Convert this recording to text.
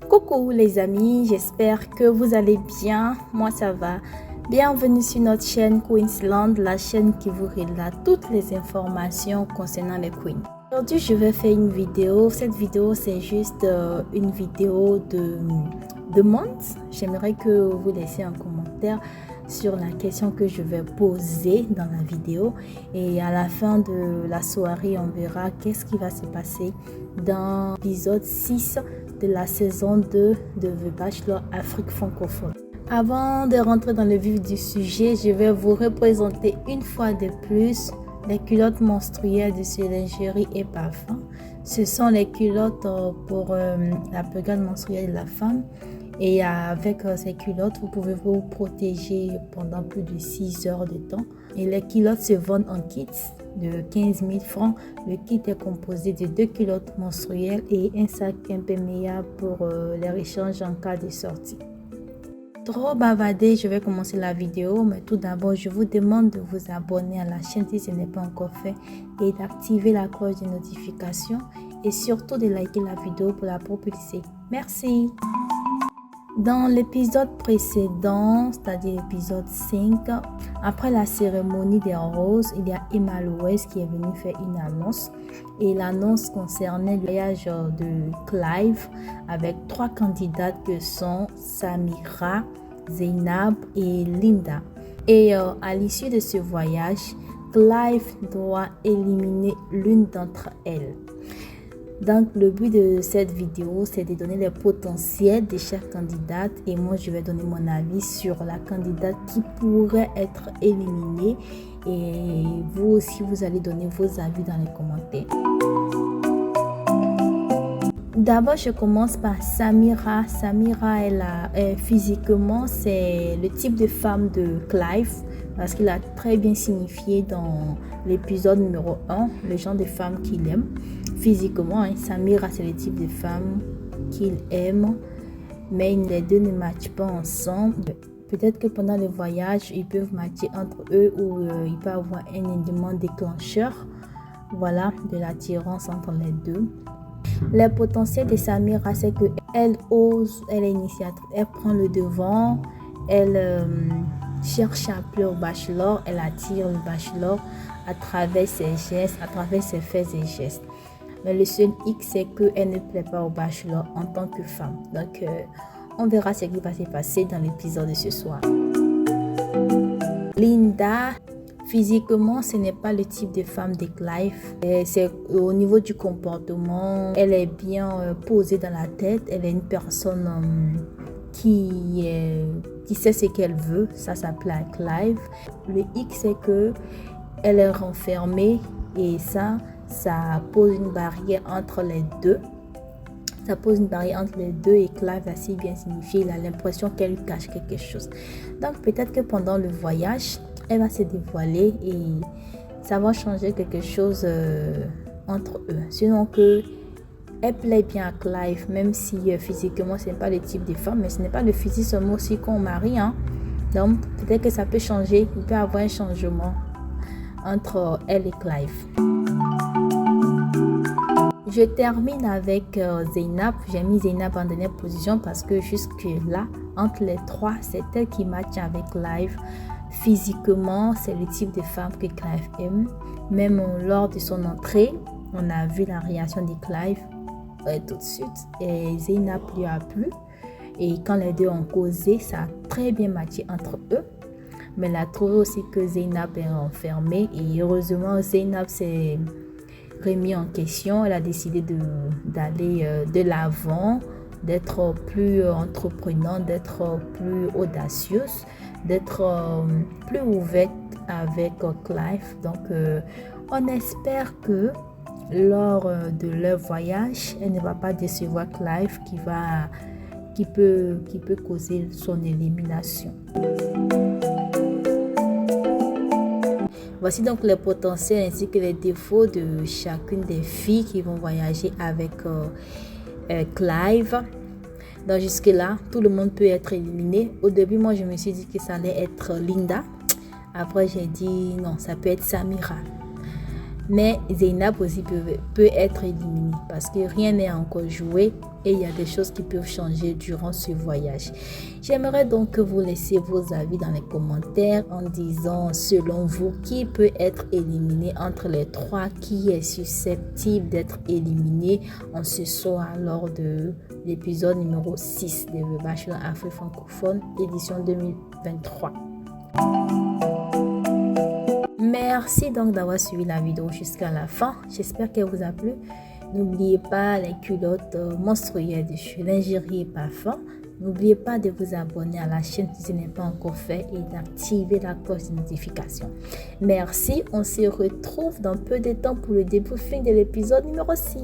Coucou les amis, j'espère que vous allez bien. Moi ça va. Bienvenue sur notre chaîne Queensland, la chaîne qui vous relate toutes les informations concernant les queens. Aujourd'hui je vais faire une vidéo. Cette vidéo c'est juste une vidéo de demande. J'aimerais que vous laissiez un commentaire sur la question que je vais poser dans la vidéo, et à la fin de la soirée on verra qu'est-ce qui va se passer dans l'épisode 6 de la saison 2 de The Bachelor Afrique francophone. Avant de rentrer dans le vif du sujet, je vais vous représenter une fois de plus les culottes menstruelles de ce lingerie et parfum. Ce sont les culottes pour la période menstruelle de la femme. Et avec ces culottes, vous pouvez vous protéger pendant plus de 6 heures de temps. Et les culottes se vendent en kit de 15 000 francs. Le kit est composé de 2 culottes menstruelles et un sac imperméable pour les échanges en cas de sortie. Trop bavardé, je vais commencer la vidéo, mais tout d'abord, je vous demande de vous abonner à la chaîne si ce n'est pas encore fait et d'activer la cloche de notification et surtout de liker la vidéo pour la propulser. Merci! Dans l'épisode précédent, c'est-à-dire l'épisode 5, après la cérémonie des roses, il y a Emma Louès qui est venue faire une annonce. Et l'annonce concernait le voyage de Clive avec 3 candidates que sont Samira, Zainab et Linda. Et à l'issue de ce voyage, Clive doit éliminer l'une d'entre elles. Donc le but de cette vidéo, c'est de donner les potentiels de chaque candidate, et moi je vais donner mon avis sur la candidate qui pourrait être éliminée, et vous aussi vous allez donner vos avis dans les commentaires. D'abord je commence par Samira. Samira, physiquement c'est le type de femme de Clive, parce qu'il a très bien signifié dans l'épisode numéro 1 le genre de femme qu'il aime. Physiquement, Samira c'est le type de femme qu'il aime, mais les deux ne matchent pas ensemble. Peut-être que pendant le voyage, ils peuvent matcher entre eux, ou il peut y avoir un élément déclencheur, voilà, de l'attirance entre les deux. Le potentiel de Samira, c'est qu'elle ose, elle est initiatrice, elle prend le devant, elle cherche à plaire au bachelor, elle attire le bachelor à travers ses gestes, à travers ses faits et gestes. Mais le seul X, c'est qu'elle ne plaît pas au bachelor en tant que femme. Donc, on verra ce qui va se passer dans l'épisode de ce soir. Linda, physiquement, ce n'est pas le type de femme de Clive. C'est au niveau du comportement. Elle est bien posée dans la tête. Elle est une personne qui sait ce qu'elle veut. Ça plaît à Clive. Le X, c'est qu'elle est renfermée, et ça pose une barrière entre les deux. Ça pose une barrière entre les deux, et Clive a si bien signifié, il a l'impression qu'elle lui cache quelque chose. Donc peut-être que pendant le voyage, elle va se dévoiler et ça va changer quelque chose entre eux. Sinon que elle plaît bien à Clive, même si physiquement ce n'est pas le type de femme, mais ce n'est pas le physique seulement aussi qu'on marie. Donc peut-être que ça peut changer, il peut y avoir un changement entre elle et Clive. Je termine avec Zainab. J'ai mis Zainab en dernière position parce que jusque là, entre les trois, c'est elle qui match avec Clive. Physiquement, c'est le type de femme que Clive aime. Même lors de son entrée, on a vu la réaction de Clive tout de suite. Et Zainab lui a plu. Et quand les deux ont causé, ça a très bien matché entre eux. Mais elle a trouvé aussi que Zainab est enfermée. Et heureusement, Zainab s'est remis en question. Elle a décidé d'aller de l'avant, d'être plus entreprenante, d'être plus audacieuse, d'être plus ouverte avec Clive. Donc on espère que lors de leur voyage, elle ne va pas décevoir Clive qui peut causer son élimination. Voici donc les potentiels ainsi que les défauts de chacune des filles qui vont voyager avec Clive. Donc jusque là, tout le monde peut être éliminé. Au début, moi je me suis dit que ça allait être Linda. Après j'ai dit non, ça peut être Samira. Mais Zainab aussi peut être éliminée parce que rien n'est encore joué et il y a des choses qui peuvent changer durant ce voyage. J'aimerais donc que vous laissiez vos avis dans les commentaires en disant selon vous qui peut être éliminé entre les trois, qui est susceptible d'être éliminé en ce soir lors de l'épisode numéro 6 de The Bachelor Afrique francophone édition 2023. Merci donc d'avoir suivi la vidéo jusqu'à la fin. J'espère qu'elle vous a plu. N'oubliez pas les culottes menstruelles de lingerie et parfum. N'oubliez pas de vous abonner à la chaîne si ce n'est pas encore fait et d'activer la cloche de notification. Merci, on se retrouve dans peu de temps pour le débriefing de l'épisode numéro 6.